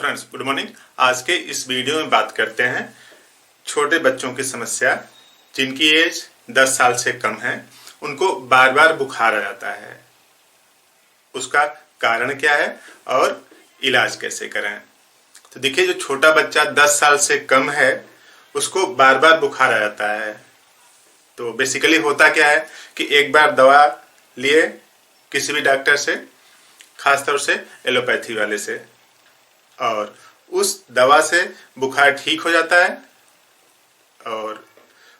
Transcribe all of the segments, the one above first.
Friends, good morning. आज के इस वीडियो में बात करते हैं छोटे बच्चों की समस्या जिनकी एज 10 साल से कम है, उनको बार बार बुखार आ जाता है। उसका कारण क्या है और इलाज कैसे करें। तो देखिए, जो छोटा बच्चा 10 साल से कम है उसको बार बार बुखार आ जाता है। तो बेसिकली होता क्या है कि एक बार दवा लिए किसी भी डॉक्टर से, खासतौर से एलोपैथी वाले से, और उस दवा से बुखार ठीक हो जाता है और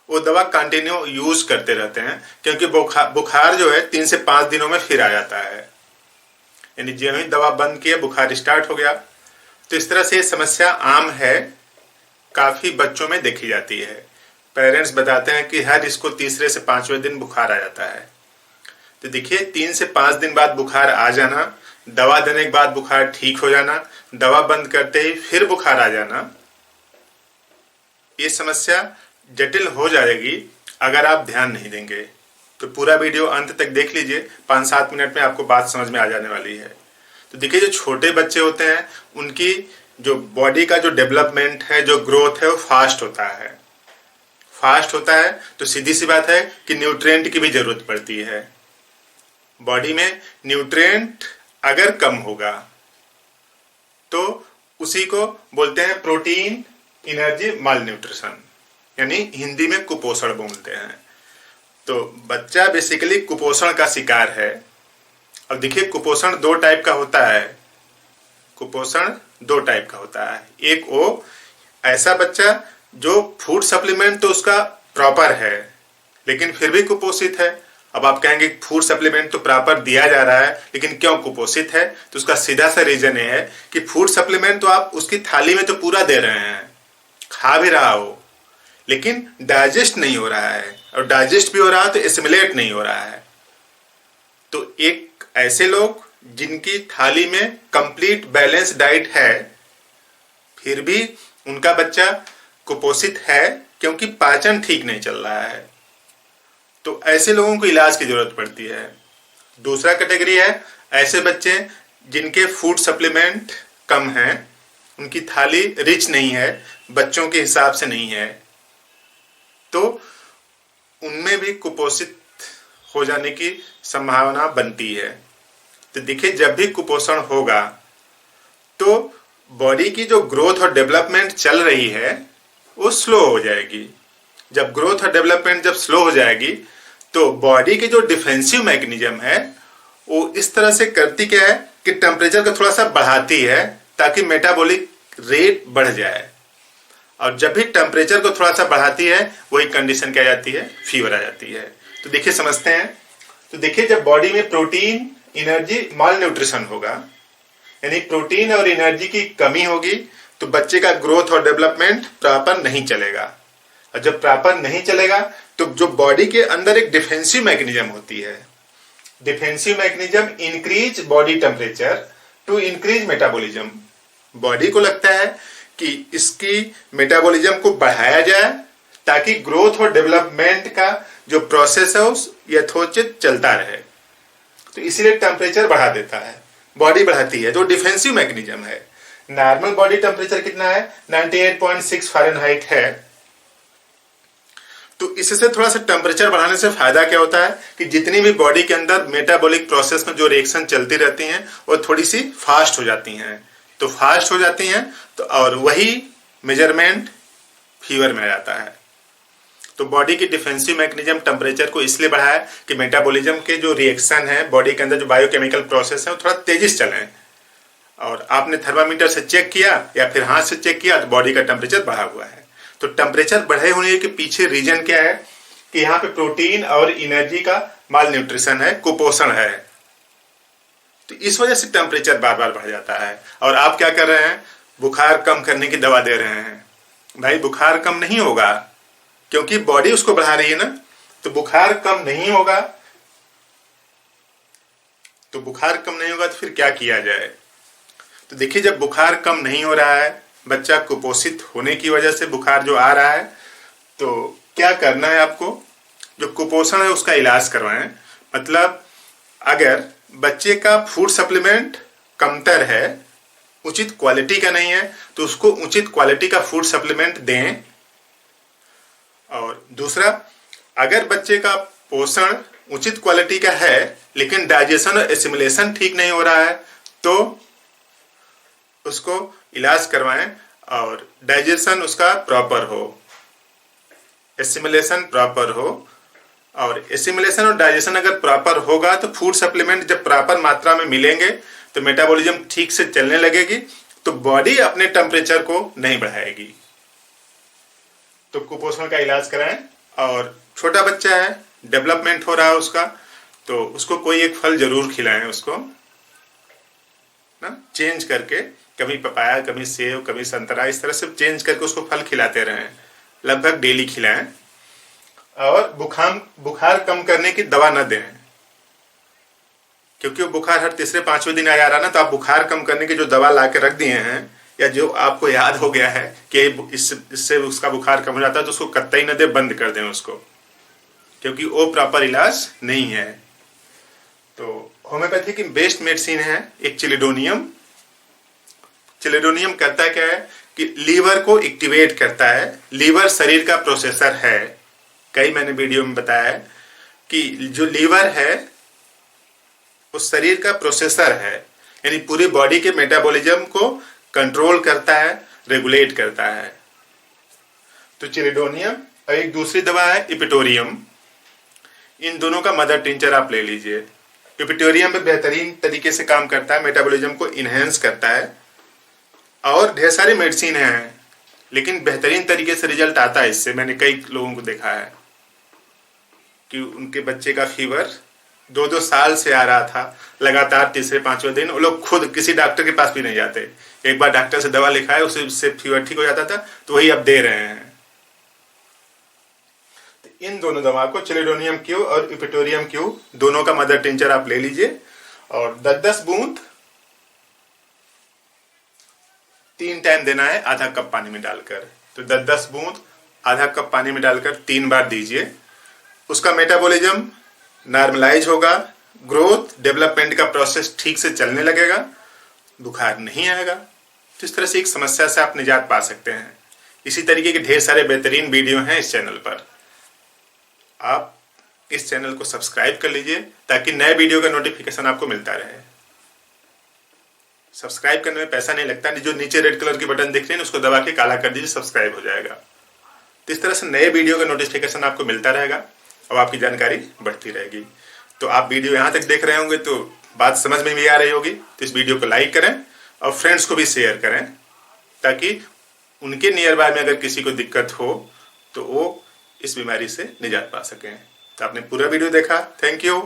वो दवा कंटिन्यू यूज करते रहते हैं, क्योंकि बुखार जो है 3 से 5 दिनों में फिर आ जाता है। यानी जो ही दवा बंद किए बुखार स्टार्ट हो गया। तो इस तरह से ये समस्या आम है, काफी बच्चों में देखी जाती है। पेरेंट्स बताते हैं कि हर इसको तीसरे से 5वें दिन बुखार आ जाता है। तो देखिए, 3 से 5 दिन बाद बुखार आ जाना, दवा देने के बाद बुखार ठीक हो जाना, दवा बंद करते ही फिर बुखार आ जाना, ये समस्या जटिल हो जाएगी अगर आप ध्यान नहीं देंगे। तो पूरा वीडियो अंत तक देख लीजिए, 5-7 मिनट में आपको बात समझ में आ जाने वाली है। तो देखिए, जो छोटे बच्चे होते हैं उनकी जो बॉडी का जो डेवलपमेंट है, जो ग्रोथ है, वो फास्ट होता है। तो सीधी सी बात है कि न्यूट्रिएंट की भी जरूरत पड़ती है। बॉडी में न्यूट्रिएंट अगर कम होगा तो उसी को बोलते हैं प्रोटीन एनर्जी माल न्यूट्रिशन, यानी हिंदी में कुपोषण बोलते हैं। तो बच्चा बेसिकली कुपोषण का शिकार है। और देखिए, कुपोषण 2 टाइप का होता है। एक वो ऐसा बच्चा जो फूड सप्लीमेंट तो उसका प्रॉपर है लेकिन फिर भी कुपोषित है। अब आप कहेंगे फूड सप्लीमेंट तो प्रॉपर दिया जा रहा है लेकिन क्यों कुपोषित है। तो उसका सीधा सा रीजन ये है कि फूड सप्लीमेंट तो आप उसकी थाली में तो पूरा दे रहे हैं, खा भी रहा हो, लेकिन डाइजेस्ट नहीं हो रहा है, और डाइजेस्ट भी हो रहा है तो एसिमिलेट नहीं हो रहा है। तो एक ऐसे लोग जिनकी थाली में कंप्लीट बैलेंस डाइट है फिर भी उनका बच्चा कुपोषित है क्योंकि पाचन ठीक नहीं चल रहा है, तो ऐसे लोगों को इलाज की जरूरत पड़ती है। दूसरा कैटेगरी है ऐसे बच्चे जिनके फूड सप्लीमेंट कम हैं, उनकी थाली रिच नहीं है, बच्चों के हिसाब से नहीं है, तो उनमें भी कुपोषित हो जाने की संभावना बनती है। तो देखिए, जब भी कुपोषण होगा तो बॉडी की जो ग्रोथ और डेवलपमेंट चल रही है वो स्लो हो जाएगी। जब ग्रोथ और डेवलपमेंट जब स्लो हो जाएगी तो बॉडी की जो डिफेंसिव मैकेनिज्म है वो इस तरह से करती क्या है कि टेम्परेचर को थोड़ा सा बढ़ाती है ताकि मेटाबॉलिक रेट बढ़ जाए। और जब भी टेम्परेचर को थोड़ा सा बढ़ाती है वही कंडीशन क्या आ जाती है, फीवर आ जाती है। तो देखिए, समझते हैं। तो देखिए, जब बॉडी में प्रोटीन एनर्जी माल न्यूट्रिशन होगा, यानी प्रोटीन और एनर्जी की कमी होगी, तो बच्चे का ग्रोथ और डेवलपमेंट प्रॉपर नहीं चलेगा। और जब प्रॉपर नहीं चलेगा तो जो बॉडी के अंदर एक डिफेंसिव मैकेनिज्म होती है, defensive mechanism increase body temperature to increase metabolism. Body को लगता है कि इसकी मेटाबॉलिज्म को बढ़ाया जाए ताकि ग्रोथ और डेवलपमेंट का जो प्रोसेस है उस यथोचित चलता रहे। तो इसीलिए टेम्परेचर बढ़ा देता है, बॉडी बढ़ाती है, जो डिफेंसिव मैकेनिज्म है। नॉर्मल बॉडी टेम्परेचर कितना है, 98.6 फ़ारेनहाइट है। तो इससे थोड़ा सा टेम्परेचर बढ़ाने से फायदा क्या होता है कि जितनी भी बॉडी के अंदर मेटाबॉलिक प्रोसेस में जो रिएक्शन चलती रहती हैं वो थोड़ी सी फास्ट हो जाती हैं। तो फास्ट हो जाती हैं तो और वही मेजरमेंट फीवर में आ जाता है। तो बॉडी की डिफेंसिव मैकेनिज्म टेम्परेचर को इसलिए बढ़ाया कि मेटाबॉलिज्म के जो रिएक्शन है, बॉडी के अंदर जो बायोकेमिकल प्रोसेस है वो थोड़ा तेजी से चलें। और आपने थर्मामीटर से चेक किया या फिर हाथ से चेक किया तो बॉडी का टेम्परेचर बढ़ा हुआ है। तो टेम्परेचर बढ़े होने के पीछे रीजन क्या है कि यहाँ पे प्रोटीन और एनर्जी का माल न्यूट्रिशन है, कुपोषण है। तो इस वजह से टेम्परेचर बार बार बढ़ जाता है। और आप क्या कर रहे हैं, बुखार कम करने की दवा दे रहे हैं। भाई, बुखार कम नहीं होगा क्योंकि बॉडी उसको बढ़ा रही है ना। तो बुखार कम नहीं होगा तो फिर क्या किया जाए। तो देखिए, जब बुखार कम नहीं हो रहा है, बच्चा कुपोषित होने की वजह से बुखार जो आ रहा है, तो क्या करना है आपको, जो कुपोषण है उसका इलाज करवाएं। मतलब अगर बच्चे का फूड सप्लीमेंट कमतर है उचित क्वालिटी का नहीं है तो उसको उचित क्वालिटी का फूड सप्लीमेंट दें। और दूसरा, अगर बच्चे का पोषण उचित क्वालिटी का है लेकिन डाइजेशन और एसिमिलेशन ठीक नहीं हो रहा है तो उसको इलाज करवाएं और डाइजेशन उसका प्रॉपर हो, एसिमिलेशन प्रॉपर हो। और एसिमिलेशन और डाइजेशन अगर प्रॉपर होगा तो फूड सप्लीमेंट जब प्रॉपर मात्रा में मिलेंगे तो मेटाबॉलिज्म ठीक से चलने लगेगी, तो बॉडी अपने टेम्परेचर को नहीं बढ़ाएगी। तो कुपोषण का इलाज कराएं। और छोटा बच्चा है, डेवलपमेंट हो रहा है उसका, तो उसको कोई एक फल जरूर खिलाएं उसको ना, चेंज करके, कभी पपाया, कभी सेब, कभी संतरा, इस तरह से चेंज करके उसको फल खिलाते रहें, लगभग डेली खिलाएं। और बुखार कम करने की दवा न दें, क्योंकि वो बुखार हर तीसरे पांचवें दिन आ जा रहा है ना, तो आप बुखार कम करने की जो दवा ला के रख दिए हैं या जो आपको याद हो गया है कि इससे उसका बुखार कम हो जाता है, तो उसको कतई न दे, बंद कर दें उसको, क्योंकि वो प्रॉपर इलाज नहीं है। तो होम्योपैथी की बेस्ट मेडिसिन है एक चिलिडोनियम। चिलिडोनियम करता क्या है कि लीवर को एक्टिवेट करता है। लीवर शरीर का प्रोसेसर है, कई मैंने वीडियो में बताया है कि जो लीवर है वो शरीर का प्रोसेसर है, यानी पूरी बॉडी के मेटाबॉलिज्म को कंट्रोल करता है, रेगुलेट करता है। तो चिलिडोनियम और एक दूसरी दवा है इपिटोरियम, इन दोनों का मदर टिंचर आप ले लीजिए। इपिटोरियम में बेहतरीन तरीके से काम करता है, मेटाबॉलिज्म को इनहेंस करता है। और ढेर सारी मेडिसिन हैं लेकिन बेहतरीन तरीके से रिजल्ट आता है इससे। मैंने कई लोगों को देखा है कि उनके बच्चे का फीवर 2-2 साल से आ रहा था, लगातार तीसरे पांचवें दिन वो लोग खुद किसी डॉक्टर के पास भी नहीं जाते। एक बार डॉक्टर से दवा लिखा है, उससे फीवर ठीक हो जाता था, तो वही अब दे रहे हैं। तो इन दोनों दवा को, चिलिडोनियम क्यू और इपिटोरियम क्यू, दोनों का मदर टिंचर आप ले लीजिए और 10-10 बूंद 3 टाइम देना है, आधा कप पानी में डालकर। तो 10-10 बूंद आधा कप पानी में डालकर 3 बार दीजिए। उसका मेटाबॉलिज्म नॉर्मलाइज होगा, ग्रोथ डेवलपमेंट का प्रोसेस ठीक से चलने लगेगा, बुखार नहीं आएगा। तो इस तरह से एक समस्या से आप निजात पा सकते हैं। इसी तरीके के ढेर सारे बेहतरीन वीडियो हैं इस चैनल पर। आप इस चैनल को सब्सक्राइब कर लीजिए ताकि नए वीडियो का नोटिफिकेशन आपको मिलता रहे। सब्सक्राइब करने में पैसा नहीं लगता, जो नीचे रेड कलर की बटन दिख रही है उसको दबा के काला कर दीजिए, सब्सक्राइब हो जाएगा। तो इस तरह से नए वीडियो का नोटिफिकेशन आपको मिलता रहेगा और आपकी जानकारी बढ़ती रहेगी। तो आप वीडियो यहाँ तक देख रहे होंगे तो बात समझ में भी आ रही होगी। तो इस वीडियो को लाइक करें और फ्रेंड्स को भी शेयर करें ताकि उनके नियर बाय में अगर किसी को दिक्कत हो तो वो इस बीमारी से निजात पा सकें। तो आपने पूरा वीडियो देखा, थैंक यू।